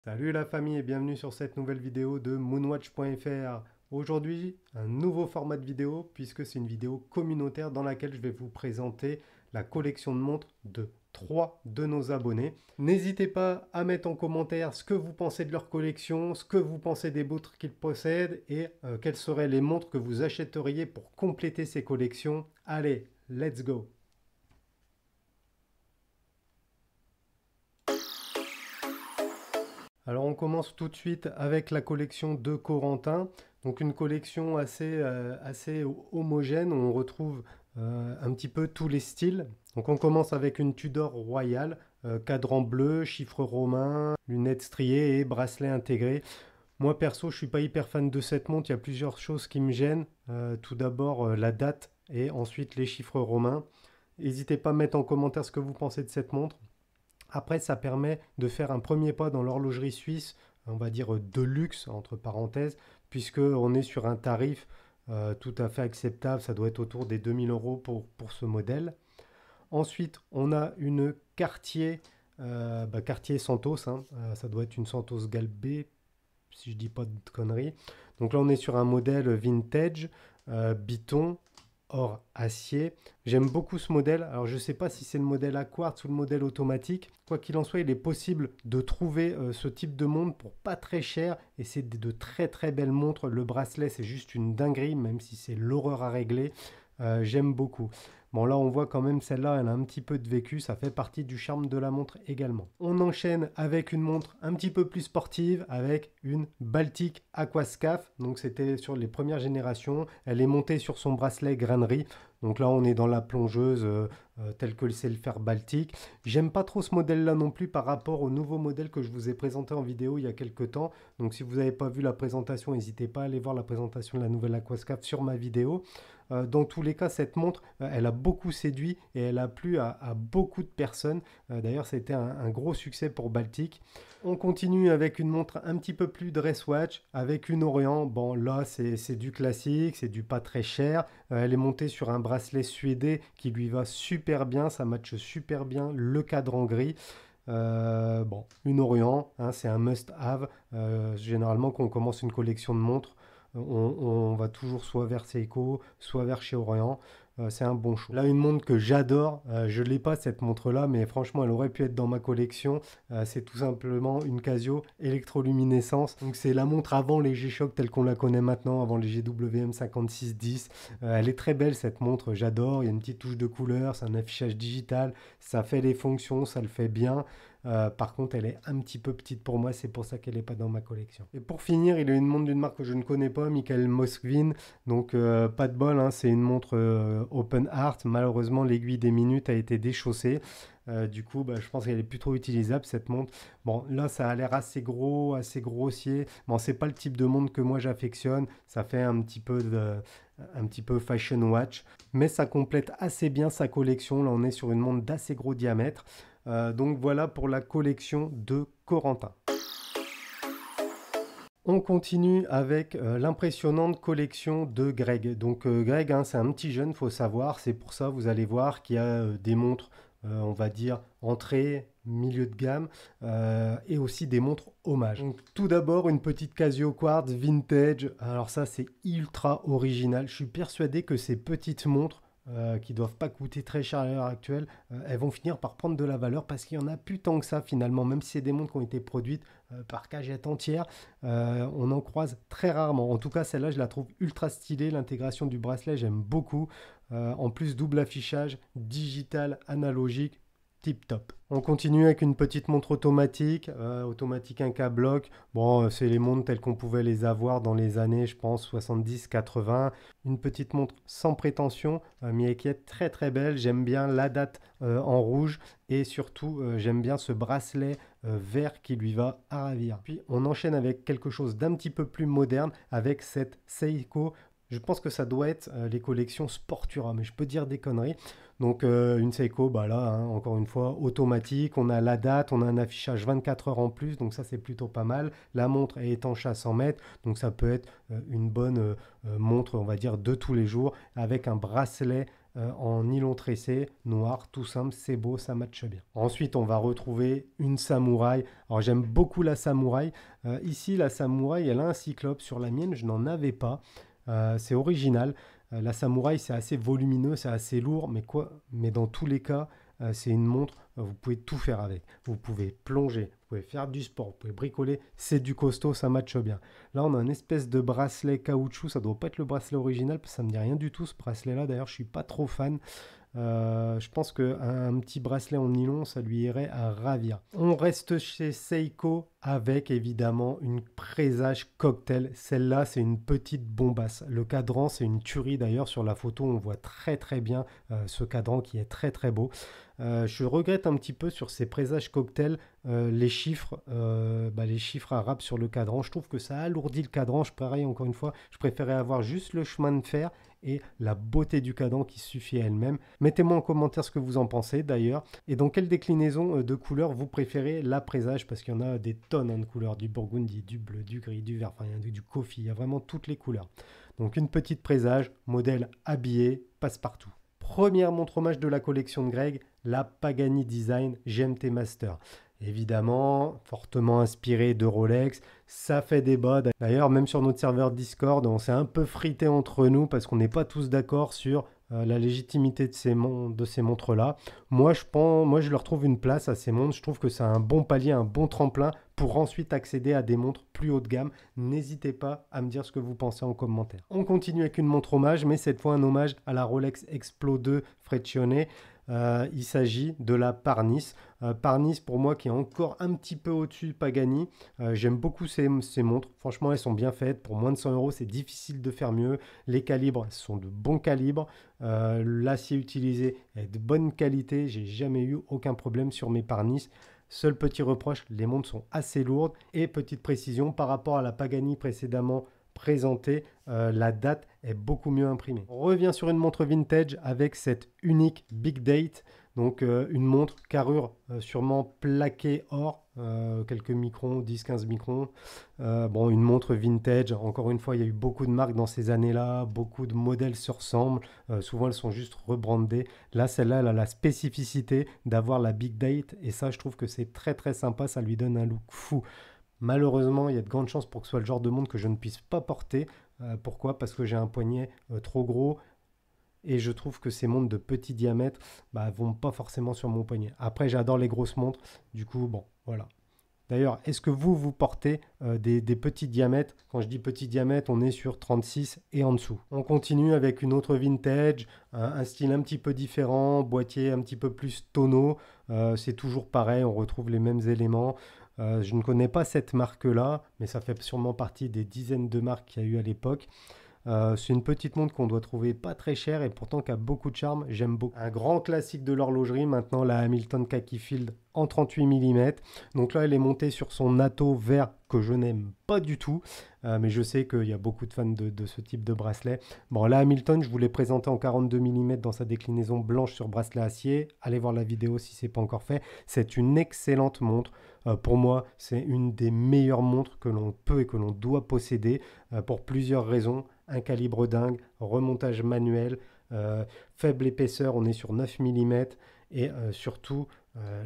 Salut la famille et bienvenue sur cette nouvelle vidéo de moonwatch.fr. Aujourd'hui, un nouveau format de vidéo puisque c'est une vidéo communautaire dans laquelle je vais vous présenter la collection de montres de 3 de nos abonnés. N'hésitez pas à mettre en commentaire ce que vous pensez de leur collection, ce que vous pensez des montres qu'ils possèdent et quelles seraient les montres que vous achèteriez pour compléter ces collections. Allez, let's go! Alors on commence tout de suite avec la collection de Corentin. Donc une collection assez homogène, où on retrouve un petit peu tous les styles. Donc on commence avec une Tudor Royal, cadran bleu, chiffres romains, lunettes striées et bracelet intégré. Moi perso, je suis pas hyper fan de cette montre, il y a plusieurs choses qui me gênent. Tout d'abord la date et ensuite les chiffres romains. N'hésitez pas à mettre en commentaire ce que vous pensez de cette montre. Après, ça permet de faire un premier pas dans l'horlogerie suisse, on va dire de luxe, entre parenthèses, puisqu'on est sur un tarif tout à fait acceptable. Ça doit être autour des 2000 euros pour ce modèle. Ensuite, on a une Cartier, Cartier Santos. Ça doit être une Santos Galbé, si je dis pas de conneries. Donc là, on est sur un modèle vintage, Biton, or acier. J'aime beaucoup ce modèle. Alors je ne sais pas si c'est le modèle à quartz ou le modèle automatique. Quoi qu'il en soit, il est possible de trouver ce type de montre pour pas très cher. Et c'est de très très belles montres. Le bracelet, c'est juste une dinguerie, même si c'est l'horreur à régler. J'aime beaucoup. Bon là on voit quand même celle-là, elle a un petit peu de vécu, ça fait partie du charme de la montre également. On enchaîne avec une montre un petit peu plus sportive, avec une Baltic Aquascaphe. Donc c'était sur les premières générations, elle est montée sur son bracelet grainerie. Donc là on est dans la plongeuse telle que c'est le fer Baltic. J'aime pas trop ce modèle là non plus par rapport au nouveau modèle que je vous ai présenté en vidéo il y a quelques temps. Donc si vous n'avez pas vu la présentation, n'hésitez pas à aller voir la présentation de la nouvelle Aquascaphe sur ma vidéo. Dans tous les cas, cette montre, elle a beaucoup séduit et elle a plu à beaucoup de personnes. D'ailleurs, c'était un gros succès pour Baltic. On continue avec une montre un petit peu plus dress watch, avec une Orient. Bon, là, c'est du classique, c'est du pas très cher. Elle est montée sur un bracelet suédé qui lui va super bien, ça matche super bien le cadran gris. Bon, une Orient, hein, c'est un must-have. Généralement, quand on commence une collection de montres, on va toujours soit vers Seiko, soit vers chez Orient. C'est un bon choix. Là, une montre que j'adore, je ne l'ai pas cette montre-là, mais franchement, elle aurait pu être dans ma collection. C'est tout simplement une Casio électroluminescence. Donc, c'est la montre avant les G-Shock telle qu'on la connaît maintenant, avant les GWM 5610. Elle est très belle cette montre, j'adore. Il y a une petite touche de couleur, c'est un affichage digital, ça fait les fonctions, ça le fait bien. Par contre, elle est un petit peu petite pour moi, c'est pour ça qu'elle n'est pas dans ma collection. Et pour finir, il y a une montre d'une marque que je ne connais pas, Michael Moskvin. Donc, pas de bol, hein, c'est une montre Open Heart. Malheureusement, l'aiguille des minutes a été déchaussée. Du coup, je pense qu'elle est plus trop utilisable cette montre. Bon, là, ça a l'air assez gros, assez grossier. Bon, c'est pas le type de montre que moi j'affectionne. Ça fait un petit peu fashion watch, mais ça complète assez bien sa collection. Là, on est sur une montre d'assez gros diamètre. Donc voilà pour la collection de Corentin. On continue avec l'impressionnante collection de Greg. Donc Greg, hein, c'est un petit jeune, faut savoir. C'est pour ça, vous allez voir qu'il y a des montres, on va dire, entrée, milieu de gamme, et aussi des montres hommage. Donc, tout d'abord, une petite Casio Quartz vintage. Alors ça, c'est ultra original. Je suis persuadé que ces petites montres, qui doivent pas coûter très cher à l'heure actuelle, elles vont finir par prendre de la valeur parce qu'il y en a plus tant que ça finalement, même si c'est des montres qui ont été produites par Cagette entière, on en croise très rarement. En tout cas, celle-là, je la trouve ultra stylée. L'intégration du bracelet, j'aime beaucoup. En plus, double affichage, digital, analogique, tip top. On continue avec une petite montre automatique, automatique Inca Block. Bon, c'est les montres telles qu'on pouvait les avoir dans les années, je pense, 70-80. Une petite montre sans prétention, mais qui est très très belle. J'aime bien la date en rouge et surtout, j'aime bien ce bracelet vert qui lui va à ravir. Puis on enchaîne avec quelque chose d'un petit peu plus moderne avec cette Seiko. Je pense que ça doit être les collections Sportura, mais je peux dire des conneries. Donc une Seiko, là, hein, encore une fois, automatique. On a la date, on a un affichage 24 heures en plus, donc ça c'est plutôt pas mal. La montre est étanche à 100 mètres, donc ça peut être une bonne montre, on va dire, de tous les jours, avec un bracelet en nylon tressé, noir, tout simple, c'est beau, ça matche bien. Ensuite, on va retrouver une samouraï. Alors, j'aime beaucoup la samouraï. Ici, la samouraï, elle a un cyclope. Sur la mienne, je n'en avais pas. C'est original. La samouraï, c'est assez volumineux, c'est assez lourd, mais dans tous les cas, c'est une montre, vous pouvez tout faire avec. Vous pouvez plonger, vous pouvez faire du sport, vous pouvez bricoler, c'est du costaud, ça matche bien. Là, on a une espèce de bracelet caoutchouc, ça doit pas être le bracelet original, parce que ça me dit rien du tout ce bracelet-là. D'ailleurs, je suis pas trop fan. Je pense qu'un petit bracelet en nylon, ça lui irait à ravir. On reste chez Seiko avec évidemment une présage cocktail. Celle-là, c'est une petite bombasse. Le cadran, c'est une tuerie d'ailleurs. Sur la photo, on voit très très bien ce cadran qui est très très beau. Je regrette un petit peu sur ces présages cocktail les chiffres arabes sur le cadran. Je trouve que ça alourdit le cadran. Pareil, encore une fois, je préférais avoir juste le chemin de fer et la beauté du cadran qui suffit à elle-même. Mettez-moi en commentaire ce que vous en pensez d'ailleurs. Et dans quelle déclinaison de couleurs vous préférez la présage, parce qu'il y en a des tonnes de couleurs, du burgundy, du bleu, du gris, du vert, enfin du coffee, il y a vraiment toutes les couleurs. Donc une petite présage, modèle habillé, passe-partout. Première montre hommage de la collection de Greg, la Pagani Design GMT Master. Évidemment, fortement inspiré de Rolex, ça fait débat. D'ailleurs, même sur notre serveur Discord, on s'est un peu frité entre nous parce qu'on n'est pas tous d'accord sur la légitimité de ces montres-là. Moi, je leur trouve une place à ces montres. Je trouve que c'est un bon palier, un bon tremplin pour ensuite accéder à des montres plus haut de gamme. N'hésitez pas à me dire ce que vous pensez en commentaire. On continue avec une montre hommage, mais cette fois un hommage à la Rolex Explo 2 Freccione. Il s'agit de la Parnis. Parnis pour moi qui est encore un petit peu au-dessus de Pagani. J'aime beaucoup ces montres. Franchement, elles sont bien faites. Pour moins de 100 euros, c'est difficile de faire mieux. Les calibres sont de bons calibres. L'acier utilisé est de bonne qualité. J'ai jamais eu aucun problème sur mes Parnis. Seul petit reproche, les montres sont assez lourdes. Et petite précision, par rapport à la Pagani précédemment présentée, la date est beaucoup mieux imprimée. On revient sur une montre vintage avec cette unique Big Date, donc une montre carrure sûrement plaquée or, quelques microns, 10-15 microns. Bon, une montre vintage, encore une fois, il y a eu beaucoup de marques dans ces années-là, beaucoup de modèles se ressemblent, souvent elles sont juste rebrandées. Là, celle-là, elle a la spécificité d'avoir la Big Date, et ça, je trouve que c'est très très sympa, ça lui donne un look fou. Malheureusement, il y a de grandes chances pour que ce soit le genre de montre que je ne puisse pas porter. Pourquoi? Parce que j'ai un poignet trop gros et je trouve que ces montres de petit diamètre vont pas forcément sur mon poignet. Après, j'adore les grosses montres. Du coup, bon, voilà. D'ailleurs, est-ce que vous portez des petits diamètres? Quand je dis petit diamètre, on est sur 36 et en dessous. On continue avec une autre vintage, un style un petit peu différent, boîtier un petit peu plus tonneau. C'est toujours pareil, on retrouve les mêmes éléments. Je ne connais pas cette marque-là, mais ça fait sûrement partie des dizaines de marques qu'il y a eu à l'époque. C'est une petite montre qu'on doit trouver pas très chère et pourtant qui a beaucoup de charme, j'aime beaucoup. Un grand classique de l'horlogerie maintenant, la Hamilton Khaki Field en 38 mm. Donc là, elle est montée sur son atto vert que je n'aime pas du tout, mais je sais qu'il y a beaucoup de fans de ce type de bracelet. Bon, la Hamilton, je vous l'ai présentée en 42 mm dans sa déclinaison blanche sur bracelet acier. Allez voir la vidéo si ce n'est pas encore fait. C'est une excellente montre. Pour moi, c'est une des meilleures montres que l'on peut et que l'on doit posséder pour plusieurs raisons. Un calibre dingue, remontage manuel, faible épaisseur, on est sur 9 mm et surtout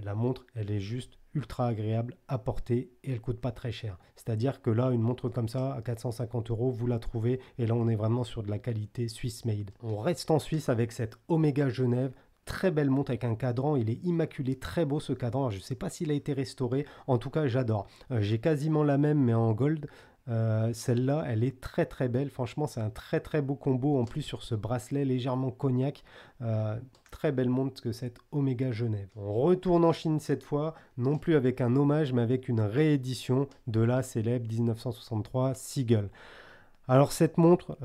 la montre elle est juste ultra agréable à porter et elle coûte pas très cher. C'est-à-dire que là une montre comme ça à 450 euros vous la trouvez et là on est vraiment sur de la qualité Swiss made. On reste en Suisse avec cette Omega Genève. Très belle montre avec un cadran, il est immaculé, très beau ce cadran. Alors, je ne sais pas s'il a été restauré, en tout cas j'adore. J'ai quasiment la même mais en gold. Celle-là, elle est très très belle. Franchement, c'est un très très beau combo en plus sur ce bracelet légèrement cognac. Très belle montre que cette Omega Genève. On retourne en Chine cette fois, non plus avec un hommage, mais avec une réédition de la célèbre 1963 Seagull. Alors cette montre,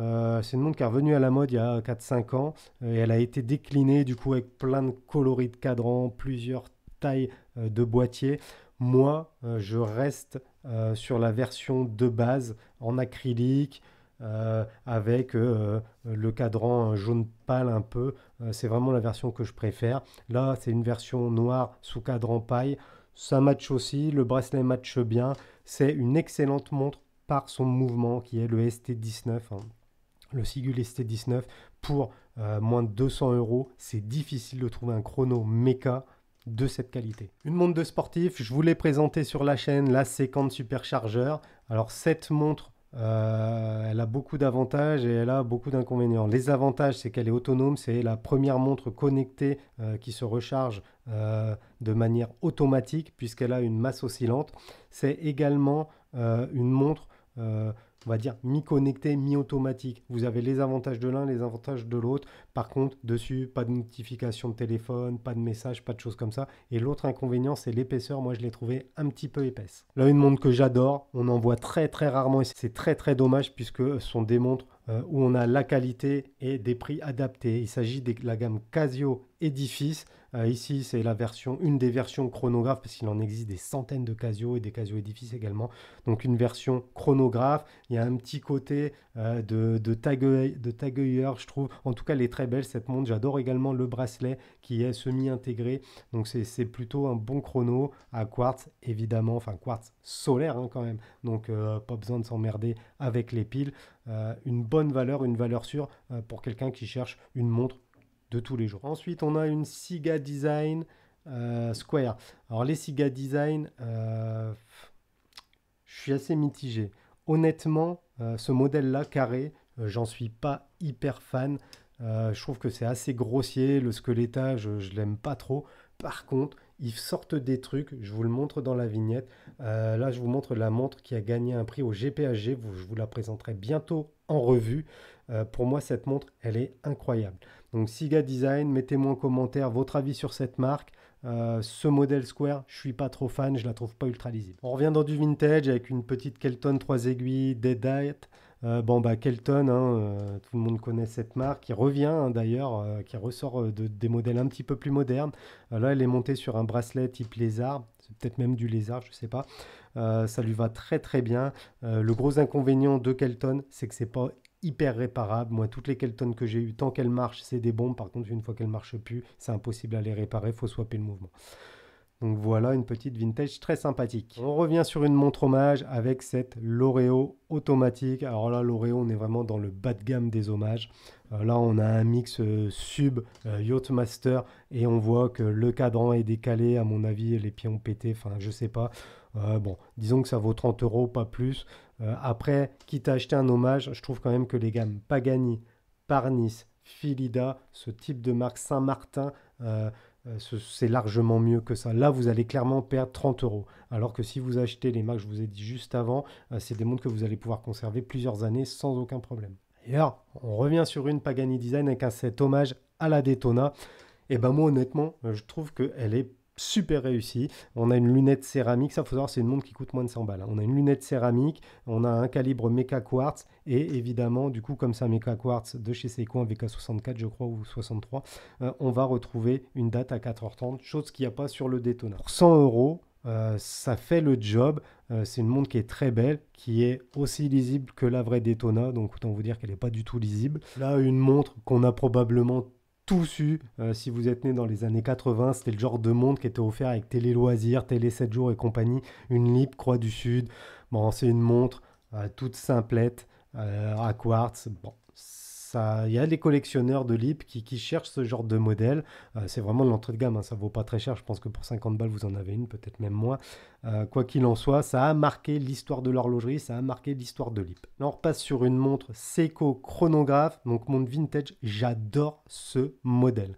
c'est une montre qui est revenue à la mode il y a 4-5 ans et elle a été déclinée du coup avec plein de coloris de cadran, plusieurs tailles de boîtier. Moi, je reste sur la version de base en acrylique avec le cadran jaune pâle un peu. C'est vraiment la version que je préfère. Là, c'est une version noire sous cadran paille. Ça match aussi, le bracelet match bien. C'est une excellente montre par son mouvement qui est le ST19, hein, le Sigul ST19. pour moins de 200 euros, c'est difficile de trouver un chrono méca de cette qualité. Une montre de sportif, je vous l'ai présentée sur la chaîne, la Secant Supercharger. Alors cette montre, elle a beaucoup d'avantages et elle a beaucoup d'inconvénients. Les avantages, c'est qu'elle est autonome, c'est la première montre connectée qui se recharge de manière automatique puisqu'elle a une masse oscillante. C'est également une montre on va dire mi-connecté, mi-automatique. Vous avez les avantages de l'un, les avantages de l'autre. Par contre, dessus, pas de notification de téléphone, pas de message, pas de choses comme ça. Et l'autre inconvénient, c'est l'épaisseur. Moi, je l'ai trouvé un petit peu épaisse. Là, une montre que j'adore. On en voit très, très rarement. Et c'est très, très dommage puisque ce sont des montres où on a la qualité et des prix adaptés. Il s'agit de la gamme Casio Edifice. Ici, c'est la version, une des versions chronographe, parce qu'il en existe des centaines de Casio et des Casio Edifice également. Donc une version chronographe. Il y a un petit côté de tagueur, je trouve. En tout cas, elle est très belle cette montre. J'adore également le bracelet qui est semi-intégré. Donc c'est plutôt un bon chrono à quartz, évidemment. Enfin, quartz solaire hein, quand même. Donc pas besoin de s'emmerder avec les piles. Une bonne valeur, une valeur sûre pour quelqu'un qui cherche une montre de tous les jours. Ensuite, on a une Siga Design Square. Alors les Siga Design, je suis assez mitigé. Honnêtement, ce modèle-là, carré, j'en suis pas hyper fan. Je trouve que c'est assez grossier. Le squelettage, je l'aime pas trop. Par contre, ils sortent des trucs. Je vous le montre dans la vignette. Là, je vous montre la montre qui a gagné un prix au GPHG. Je vous la présenterai bientôt en revue. Pour moi, cette montre, elle est incroyable. Donc, Siga Design, mettez-moi en commentaire votre avis sur cette marque. Ce modèle Square, je suis pas trop fan, je la trouve pas ultra lisible. On revient dans du vintage avec une petite Kelton 3 aiguilles Deadite. Kelton, tout le monde connaît cette marque, qui revient hein, d'ailleurs, qui ressort des modèles un petit peu plus modernes. Là, elle est montée sur un bracelet type lézard, c'est peut-être même du lézard, je sais pas. Ça lui va très très bien. Le gros inconvénient de Kelton, c'est que c'est pas hyper réparable. Moi, toutes les Kelton que j'ai eues, tant qu'elles marchent, c'est des bombes. Par contre, une fois qu'elles ne marchent plus, c'est impossible à les réparer. Il faut swapper le mouvement. Donc voilà, une petite vintage très sympathique. On revient sur une montre hommage avec cette Loreo automatique. Alors là, Loreo, on est vraiment dans le bas de gamme des hommages. Là, on a un mix sub Yachtmaster et on voit que le cadran est décalé. À mon avis, les pieds ont pété. Enfin, je sais pas. Disons que ça vaut 30 euros, pas plus. Après, quitte à acheter un hommage, je trouve quand même que les gammes Pagani, Parnis, Philida, ce type de marque Saint-Martin, c'est largement mieux que ça. Là, vous allez clairement perdre 30 euros. Alors que si vous achetez les marques que je vous ai dit juste avant, c'est des montres que vous allez pouvoir conserver plusieurs années sans aucun problème. D'ailleurs, on revient sur une Pagani Design avec un set hommage à la Daytona. Et ben moi, honnêtement, je trouve qu'elle est super réussie. On a une lunette céramique, ça faut savoir, c'est une montre qui coûte moins de 100 balles. On a une lunette céramique, on a un calibre Mecha Quartz et évidemment, du coup, comme c'est un Mecha Quartz de chez Seiko, un VK64 je crois ou 63, on va retrouver une date à 4h30, chose qu'il n'y a pas sur le Daytona. Pour 100 euros, ça fait le job. C'est une montre qui est très belle, qui est aussi lisible que la vraie Daytona, donc autant vous dire qu'elle n'est pas du tout lisible. Là, une montre qu'on a probablement tous eu, si vous êtes né dans les années 80, c'était le genre de montre qui était offert avec Télé Loisirs, Télé 7 jours et compagnie, une Lip Croix du Sud. Bon, c'est une montre toute simplette, à quartz. Bon, il y a des collectionneurs de Lip qui cherchent ce genre de modèle. C'est vraiment de l'entrée de gamme, hein, ça vaut pas très cher. Je pense que pour 50 balles, vous en avez une, peut-être même moins. Quoi qu'il en soit, ça a marqué l'histoire de l'horlogerie, ça a marqué l'histoire de Lip. Là, on repasse sur une montre Seiko chronographe, donc montre vintage. J'adore ce modèle.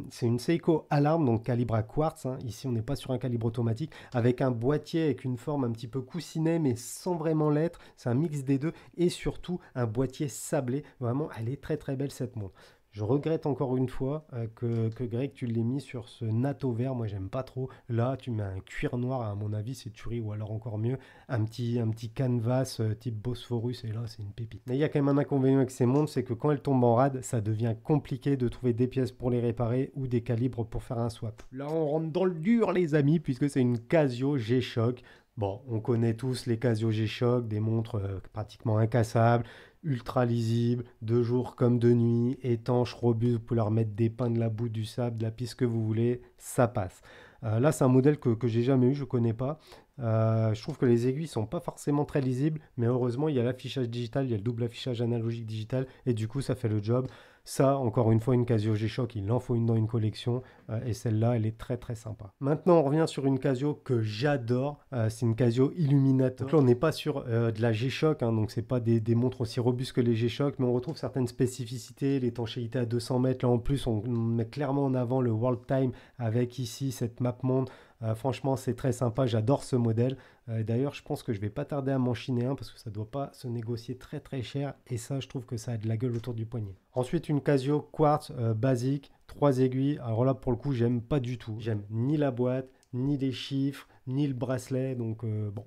C'est une Seiko Alarm, donc calibre à quartz. Hein. Ici, on n'est pas sur un calibre automatique, avec un boîtier avec une forme un petit peu coussinet, mais sans vraiment l'être. C'est un mix des deux, et surtout un boîtier sablé. Vraiment, elle est très très belle cette montre. Je regrette encore une fois que Greg, tu l'aies mis sur ce natto vert. Moi, j'aime pas trop. Là, tu mets un cuir noir, à mon avis, c'est tuerie, ou alors encore mieux, un petit canvas type Bosphorus, et là, c'est une pépite. Mais il y a quand même un inconvénient avec ces montres, c'est que quand elles tombent en rade, ça devient compliqué de trouver des pièces pour les réparer ou des calibres pour faire un swap. Là, on rentre dans le dur, les amis, puisque c'est une Casio G-Shock. Bon, on connaît tous les Casio G-Shock, des montres pratiquement incassables, ultra lisibles, de jour comme de nuit, étanches, robustes, vous pouvez leur mettre des pains, de la boue, du sable, de la piste que vous voulez, ça passe. Là, c'est un modèle que j'ai jamais eu, je connais pas. Je trouve que les aiguilles sont pas forcément très lisibles, mais heureusement, il y a l'affichage digital, il y a le double affichage analogique digital, et du coup, ça fait le job. Ça, encore une fois, une Casio G-Shock, il en faut une dans une collection, et celle-là, elle est très très sympa. Maintenant, on revient sur une Casio que j'adore, c'est une Casio Illuminator. Donc là, on n'est pas sur de la G-Shock, hein, donc c'est pas des montres aussi robustes que les G-Shock, mais on retrouve certaines spécificités, l'étanchéité à 200 mètres. Là, en plus, on met clairement en avant le World Time avec ici cette map monde. Franchement, c'est très sympa, j'adore ce modèle. D'ailleurs, je pense que je vais pas tarder à m'en chiner un parce que ça doit pas se négocier très très cher. Et ça, je trouve que ça a de la gueule autour du poignet. Ensuite, une Casio Quartz basique, 3 aiguilles. Alors là, pour le coup, j'aime pas du tout. J'aime ni la boîte, ni les chiffres, ni le bracelet. Donc bon,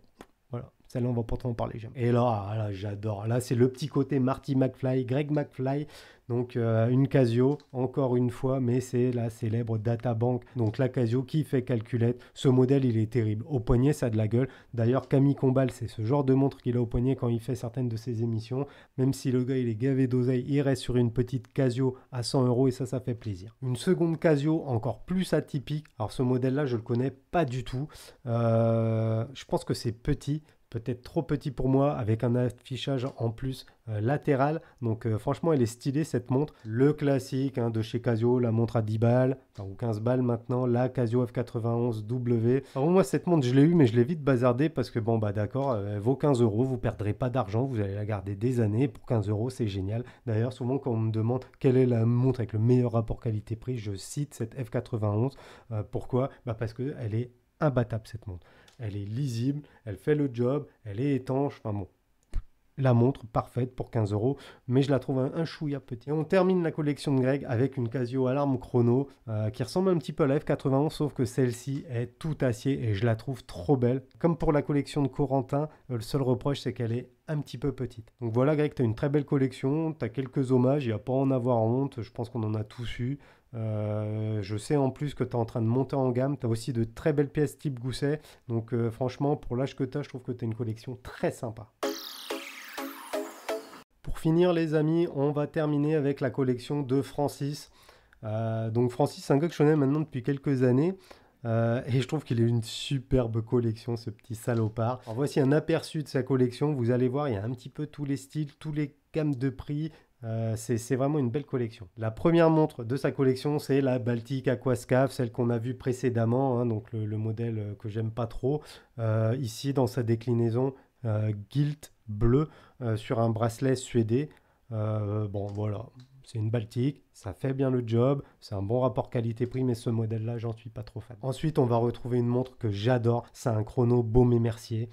voilà. Celle-là, on va pas trop en parler. J'aime. Et là, j'adore. Là, c'est le petit côté Marty McFly, Greg McFly. Donc, une Casio, encore une fois, mais c'est la célèbre Databank. Donc, la Casio qui fait calculette. Ce modèle, il est terrible. Au poignet, ça a de la gueule. D'ailleurs, Camille Combal, c'est ce genre de montre qu'il a au poignet quand il fait certaines de ses émissions. Même si le gars, il est gavé d'oseille, il reste sur une petite Casio à 100 € et ça fait plaisir. Une seconde Casio, encore plus atypique. Alors, ce modèle-là, je le connais pas du tout. Je pense que c'est petit. Peut-être trop petit pour moi, avec un affichage en plus latéral. Donc franchement, elle est stylée cette montre. Le classique hein, de chez Casio, la montre à 10 balles, enfin, ou 15 balles maintenant, la Casio F91W. Alors moi, cette montre, je l'ai eue, mais je l'ai vite bazardée parce que bon, bah d'accord, elle vaut 15 €, vous perdrez pas d'argent, vous allez la garder des années. Pour 15 €, c'est génial. D'ailleurs, souvent, quand on me demande quelle est la montre avec le meilleur rapport qualité-prix, je cite cette F91. Pourquoi? Parce qu'elle est imbattable cette montre. Elle est lisible, elle fait le job, elle est étanche. Enfin bon, la montre parfaite pour 15 €, mais je la trouve un chouïa petit. Et on termine la collection de Greg avec une Casio Alarm Chrono qui ressemble un petit peu à la F91, sauf que celle-ci est tout acier et je la trouve trop belle. Comme pour la collection de Corentin, le seul reproche c'est qu'elle est un petit peu petite. Donc voilà Greg, tu as une très belle collection, tu as quelques hommages, il n'y a pas à en avoir honte, je pense qu'on en a tous eu. Je sais en plus que tu es en train de monter en gamme, tu as aussi de très belles pièces type Gousset, donc franchement pour l'âge que tu as, je trouve que tu as une collection très sympa. Pour finir les amis, on va terminer avec la collection de Francis. Donc Francis, c'est un gars que je connais maintenant depuis quelques années. Et je trouve qu'il est une superbe collection, ce petit salopard. Alors voici un aperçu de sa collection. Vous allez voir, il y a un petit peu tous les styles, tous les gammes de prix. C'est vraiment une belle collection. La première montre de sa collection, c'est la Baltic Aquascaphe, celle qu'on a vue précédemment, hein, donc le modèle que j'aime pas trop. Ici, dans sa déclinaison Gilt bleu sur un bracelet suédé. Bon, voilà. C'est une Baltique, ça fait bien le job, c'est un bon rapport qualité-prix, mais ce modèle-là, j'en suis pas trop fan. Ensuite, on va retrouver une montre que j'adore, c'est un chrono Baume & Mercier.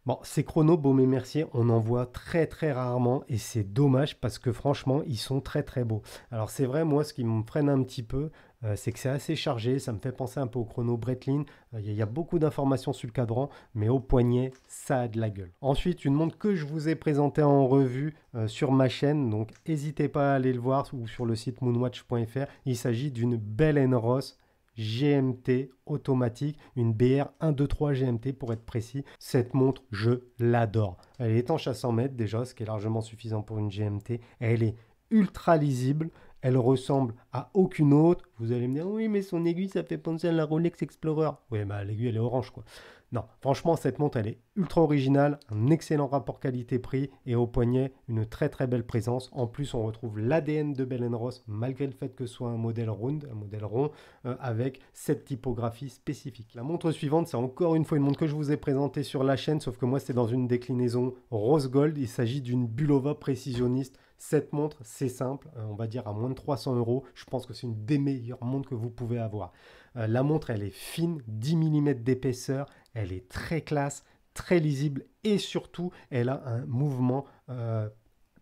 Bon, ces chronos Baume & Mercier, on en voit très très rarement et c'est dommage parce que franchement, ils sont très très beaux. Alors c'est vrai, moi, ce qui me freine un petit peu, c'est que c'est assez chargé, ça me fait penser un peu au chrono Breitling. Il y a beaucoup d'informations sur le cadran, mais au poignet, ça a de la gueule. Ensuite, une montre que je vous ai présentée en revue sur ma chaîne, donc n'hésitez pas à aller le voir ou sur le site moonwatch.fr. Il s'agit d'une Bell & Ross GMT automatique, une BR 123 GMT pour être précis. Cette montre, je l'adore. Elle est étanche à 100 mètres déjà, ce qui est largement suffisant pour une GMT. Elle est ultra lisible. Elle ressemble à aucune autre. Vous allez me dire, oui, mais son aiguille, ça fait penser à la Rolex Explorer. Oui, bah l'aiguille, elle est orange, quoi. Non, franchement, cette montre, elle est ultra originale, un excellent rapport qualité-prix et au poignet, une très très belle présence. En plus, on retrouve l'ADN de Bell & Ross, malgré le fait que ce soit un modèle round, un modèle rond, avec cette typographie spécifique. La montre suivante, c'est encore une fois une montre que je vous ai présentée sur la chaîne, sauf que moi, c'est dans une déclinaison rose gold. Il s'agit d'une Bulova précisionniste. Cette montre, c'est simple, on va dire à moins de 300 €. Je pense que c'est une des meilleures montres que vous pouvez avoir. La montre, elle est fine, 10 mm d'épaisseur, elle est très classe, très lisible et surtout, elle a un mouvement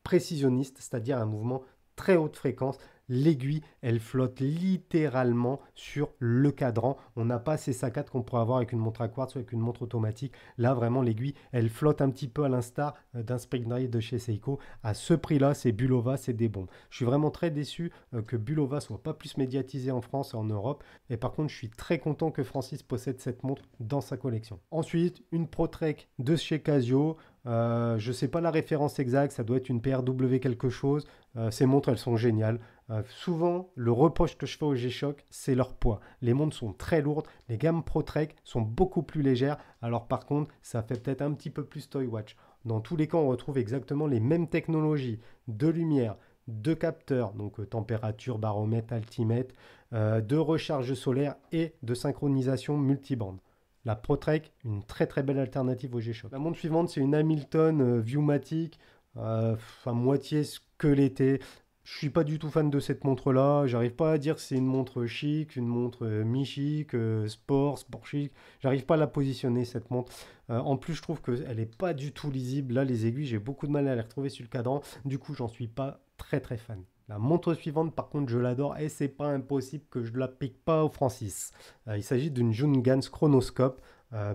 précisionniste, c'est-à-dire un mouvement très haute fréquence. L'aiguille, elle flotte littéralement sur le cadran. On n'a pas ces saccades qu'on pourrait avoir avec une montre à quartz ou avec une montre automatique. Là, vraiment, l'aiguille, elle flotte un petit peu à l'instar d'un spring drive de chez Seiko. À ce prix-là, c'est Bulova, c'est des bombes. Je suis vraiment très déçu que Bulova soit pas plus médiatisé en France et en Europe. Et par contre, je suis très content que Francis possède cette montre dans sa collection. Ensuite, une ProTrek de chez Casio. Je ne sais pas la référence exacte, ça doit être une PRW quelque chose. Ces montres, elles sont géniales. Souvent, le reproche que je fais au G-Shock, c'est leur poids. Les montres sont très lourdes, les gammes ProTrek sont beaucoup plus légères, alors par contre, ça fait peut-être un petit peu plus Toy Watch. Dans tous les cas, on retrouve exactement les mêmes technologies de lumière, de capteurs, donc température, baromètre, altimètre, de recharge solaire et de synchronisation multibande. La ProTrek, une très très belle alternative au G-Shock. La montre suivante, c'est une Hamilton Viewmatic, à moitié squelettée. Je suis pas du tout fan de cette montre-là. J'arrive pas à dire que c'est une montre chic, une montre mi-chic, sport chic. J'arrive pas à la positionner cette montre. En plus, je trouve qu'elle est pas du tout lisible. Là, les aiguilles, j'ai beaucoup de mal à les retrouver sur le cadran. Du coup, j'en suis pas très très fan. La montre suivante, par contre, je l'adore et c'est pas impossible que je la pique pas au Francis. Il s'agit d'une Jungans Chronoscope.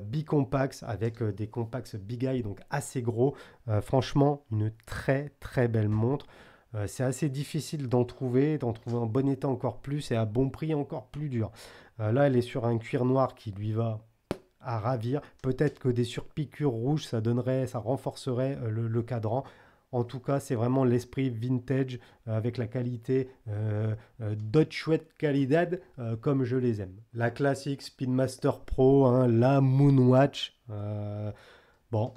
Bicompax avec des compacts Big Eye, donc assez gros. Franchement, une très très belle montre. C'est assez difficile d'en trouver en bon état encore plus et à bon prix encore plus dur. Là, elle est sur un cuir noir qui lui va à ravir. Peut-être que des surpiqûres rouges, ça renforcerait le cadran. En tout cas, c'est vraiment l'esprit vintage avec la qualité Deutschwett Qualidad comme je les aime. La classique Speedmaster Pro, hein, la Moonwatch. Bon,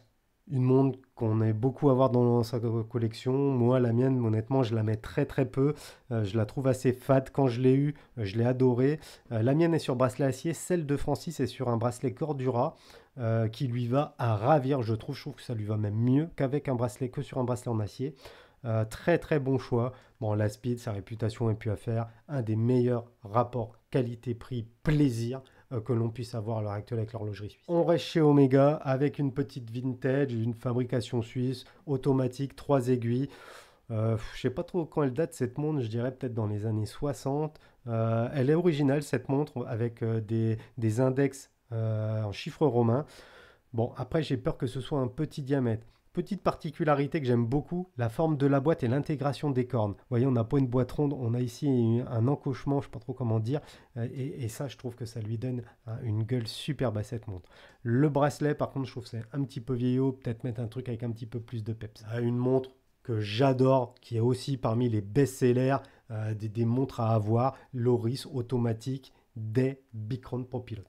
une montre qu'on aime beaucoup avoir dans sa collection. Moi, la mienne, honnêtement, je la mets très très peu. Je la trouve assez fade. Quand je l'ai eue, je l'ai adorée. La mienne est sur bracelet acier. Celle de Francis est sur un bracelet Cordura qui lui va à ravir. Je trouve que ça lui va même mieux que sur un bracelet en acier. Très très bon choix. Bon, la Speed, sa réputation est plus à faire. Un des meilleurs rapports qualité-prix plaisir que l'on puisse avoir à l'heure actuelle avec l'horlogerie suisse. On reste chez Omega avec une petite vintage, une fabrication suisse, automatique, 3 aiguilles. Je ne sais pas trop quand elle date cette montre, je dirais peut-être dans les années 60. Elle est originale cette montre avec des index en chiffres romains. Bon, après j'ai peur que ce soit un petit diamètre. Petite particularité que j'aime beaucoup, la forme de la boîte et l'intégration des cornes. Vous voyez, on n'a pas une boîte ronde, on a ici un encochement, je ne sais pas trop comment dire, et ça, je trouve que ça lui donne une gueule superbe à cette montre. Le bracelet, par contre, je trouve que c'est un petit peu vieillot, peut-être mettre un truc avec un petit peu plus de peps. Une montre que j'adore, qui est aussi parmi les best-sellers des montres à avoir, l'Oris automatique des Bicron Propilot.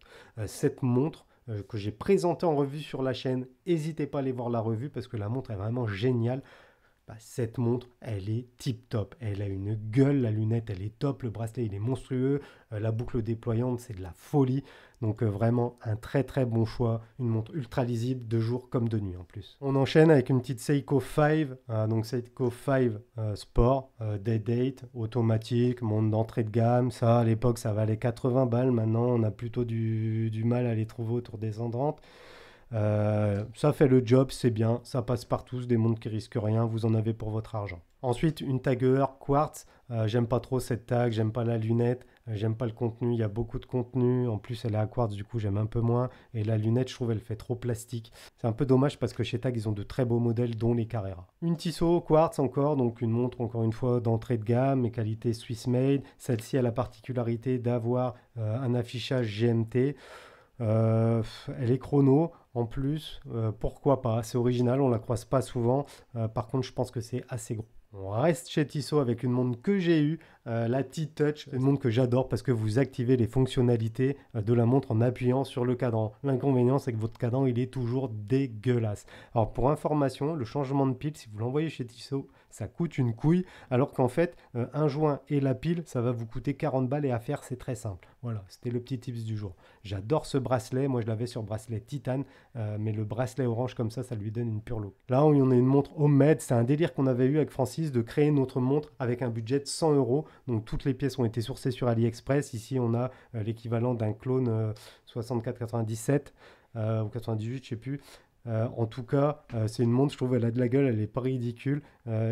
Cette montre, que j'ai présenté en revue sur la chaîne. N'hésitez pas à aller voir la revue parce que la montre est vraiment géniale. Cette montre, elle est tip top. Elle a une gueule, la lunette, elle est top. Le bracelet, il est monstrueux. La boucle déployante, c'est de la folie. Donc vraiment un très très bon choix. Une montre ultra lisible de jour comme de nuit en plus. On enchaîne avec une petite Seiko 5. Donc Seiko 5 Sport, Day Date, automatique, montre d'entrée de gamme. Ça, à l'époque, ça valait 80 balles. Maintenant, on a plutôt du mal à les trouver autour des 130. Ça fait le job, c'est bien, ça passe partout, des montres qui risquent rien, vous en avez pour votre argent. Ensuite, une tagueur quartz, j'aime pas trop cette tag, j'aime pas la lunette, j'aime pas le contenu, il y a beaucoup de contenu, en plus elle est à quartz, du coup j'aime un peu moins, et la lunette je trouve elle fait trop plastique. C'est un peu dommage parce que chez Tag ils ont de très beaux modèles dont les Carrera. Une Tissot quartz encore, donc une montre encore une fois d'entrée de gamme, et qualité Swiss made, celle-ci a la particularité d'avoir un affichage GMT. Elle est chrono en plus, pourquoi pas, c'est original, on la croise pas souvent, par contre je pense que c'est assez gros. On reste chez Tissot avec une montre que j'ai eue, la T-Touch, une montre que j'adore parce que vous activez les fonctionnalités de la montre en appuyant sur le cadran. L'inconvénient c'est que votre cadran il est toujours dégueulasse. Alors pour information, le changement de pile, si vous l'envoyez chez Tissot, ça coûte une couille, alors qu'en fait, un joint et la pile, ça va vous coûter 40 balles et à faire, c'est très simple. Voilà, c'était le petit tips du jour. J'adore ce bracelet, moi je l'avais sur bracelet titane, mais le bracelet orange comme ça lui donne une pure look. Là, on a une montre homemade, c'est un délire qu'on avait eu avec Francis de créer notre montre avec un budget de 100 euros. Donc toutes les pièces ont été sourcées sur AliExpress. Ici, on a l'équivalent d'un clone 64,97 ou 98, je sais plus. En tout cas, c'est une montre, je trouve, elle a de la gueule, elle n'est pas ridicule.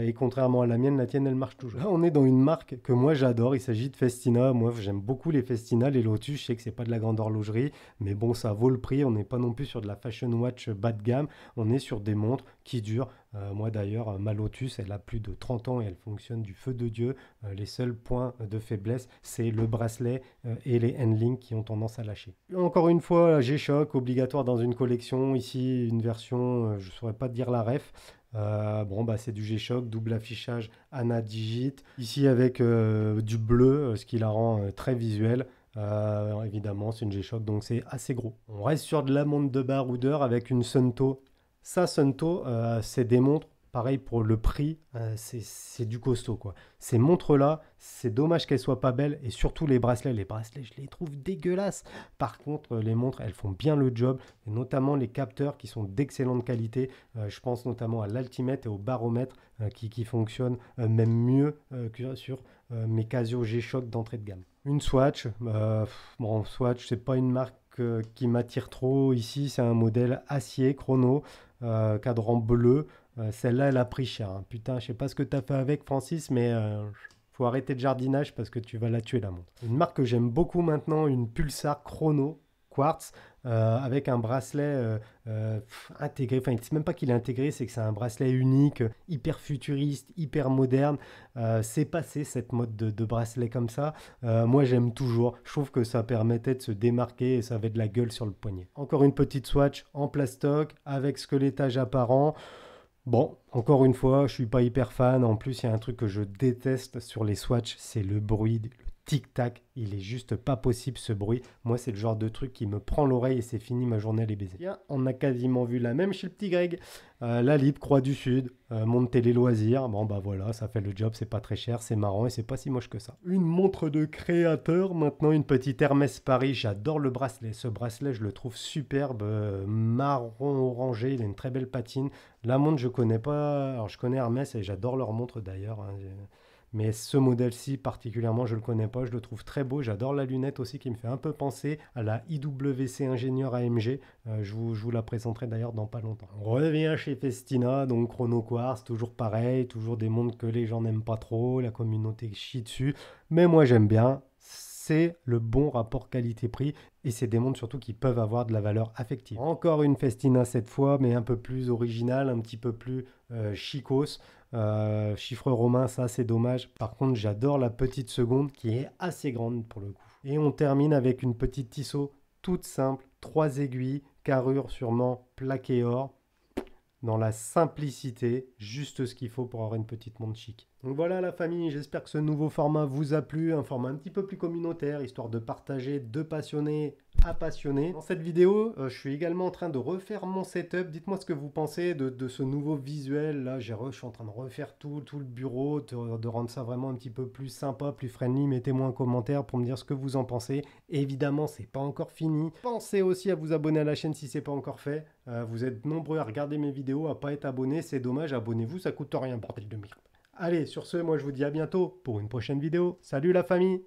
Et contrairement à la mienne, la tienne, elle marche toujours. Là, on est dans une marque que moi, j'adore. Il s'agit de Festina. Moi, j'aime beaucoup les Festina, les Lotus. Je sais que c'est pas de la grande horlogerie, mais bon, ça vaut le prix. On n'est pas non plus sur de la fashion watch bas de gamme. On est sur des montres qui durent. Moi, d'ailleurs, ma Lotus, elle a plus de 30 ans et elle fonctionne du feu de Dieu. Les seuls points de faiblesse, c'est le bracelet et les handlings qui ont tendance à lâcher. Encore une fois, G-Shock, obligatoire dans une collection. Ici, une version, je ne saurais pas te dire la ref. Bon, bah, c'est du G-Shock, double affichage Anadigit. Ici avec du bleu, ce qui la rend très visuelle. Évidemment, c'est une G-Shock, donc c'est assez gros. On reste sur de la montre de baroudeur avec une Sunto. Ça, Sunto, c'est des montres. Pareil pour le prix, c'est du costaud quoi. Ces montres-là, c'est dommage qu'elles soient pas belles et surtout les bracelets. Les bracelets, je les trouve dégueulasses. Par contre, les montres, elles font bien le job et notamment les capteurs qui sont d'excellente qualité. Je pense notamment à l'altimètre et au baromètre qui fonctionnent même mieux que sur mes Casio G-Shock d'entrée de gamme. Une Swatch, bon, Swatch, c'est pas une marque qui m'attire trop ici. C'est un modèle acier chrono, cadran bleu. Celle-là, elle a pris cher, hein. Putain, je sais pas ce que tu as fait avec, Francis, mais faut arrêter le jardinage parce que tu vas la tuer, la montre. Une marque que j'aime beaucoup maintenant, une Pulsar Chrono Quartz, avec un bracelet intégré. Enfin, c'est même pas qu'il est intégré, c'est que c'est un bracelet unique, hyper futuriste, hyper moderne. C'est passé cette mode de bracelet comme ça. Moi, j'aime toujours. Je trouve que ça permettait de se démarquer et ça avait de la gueule sur le poignet. Encore une petite Swatch en plastoc avec squelettage apparent. Bon, encore une fois, je suis pas hyper fan. En plus, il y a un truc que je déteste sur les Swatch, c'est le bruit, le tic-tac. Il est juste pas possible ce bruit. Moi, c'est le genre de truc qui me prend l'oreille et c'est fini, ma journée elle est baisée. Tiens, on a quasiment vu la même chez le petit Greg. La Lib, Croix du Sud, montre télé loisirs. Bon, bah voilà, ça fait le job, c'est pas très cher, c'est marrant et c'est pas si moche que ça. Une montre de créateur, maintenant une petite Hermès Paris. J'adore le bracelet. Ce bracelet, je le trouve superbe, marron orangé. Il a une très belle patine. La montre, je connais pas. Alors, je connais Hermès et j'adore leur montre d'ailleurs, hein. Mais ce modèle-ci, particulièrement, je ne le connais pas. Je le trouve très beau. J'adore la lunette aussi qui me fait un peu penser à la IWC Ingénieur AMG. Je vous la présenterai d'ailleurs dans pas longtemps. On revient chez Festina, donc Chrono Quartz, toujours pareil. Toujours des montres que les gens n'aiment pas trop. La communauté chie dessus. Mais moi, j'aime bien. C'est le bon rapport qualité-prix et c'est des montres surtout qui peuvent avoir de la valeur affective. Encore une Festina cette fois, mais un peu plus originale, un petit peu plus chicos. Chiffre romain, ça c'est dommage. Par contre, j'adore la petite seconde qui est assez grande pour le coup. Et on termine avec une petite Tissot toute simple, 3 aiguilles, carrure sûrement plaqué or. Dans la simplicité, juste ce qu'il faut pour avoir une petite montre chic. Donc voilà la famille, j'espère que ce nouveau format vous a plu, un format un petit peu plus communautaire, histoire de partager de passionnés à passionnés. Dans cette vidéo, je suis également en train de refaire mon setup. Dites-moi ce que vous pensez de ce nouveau visuel. Là, je suis en train de refaire tout le bureau, de rendre ça vraiment un petit peu plus sympa, plus friendly. Mettez-moi un commentaire pour me dire ce que vous en pensez. Évidemment, c'est pas encore fini. Pensez aussi à vous abonner à la chaîne si c'est pas encore fait. Vous êtes nombreux à regarder mes vidéos, à pas être abonnés. C'est dommage, abonnez-vous, ça coûte rien, bordel de merde. Allez, sur ce, moi je vous dis à bientôt pour une prochaine vidéo. Salut la famille!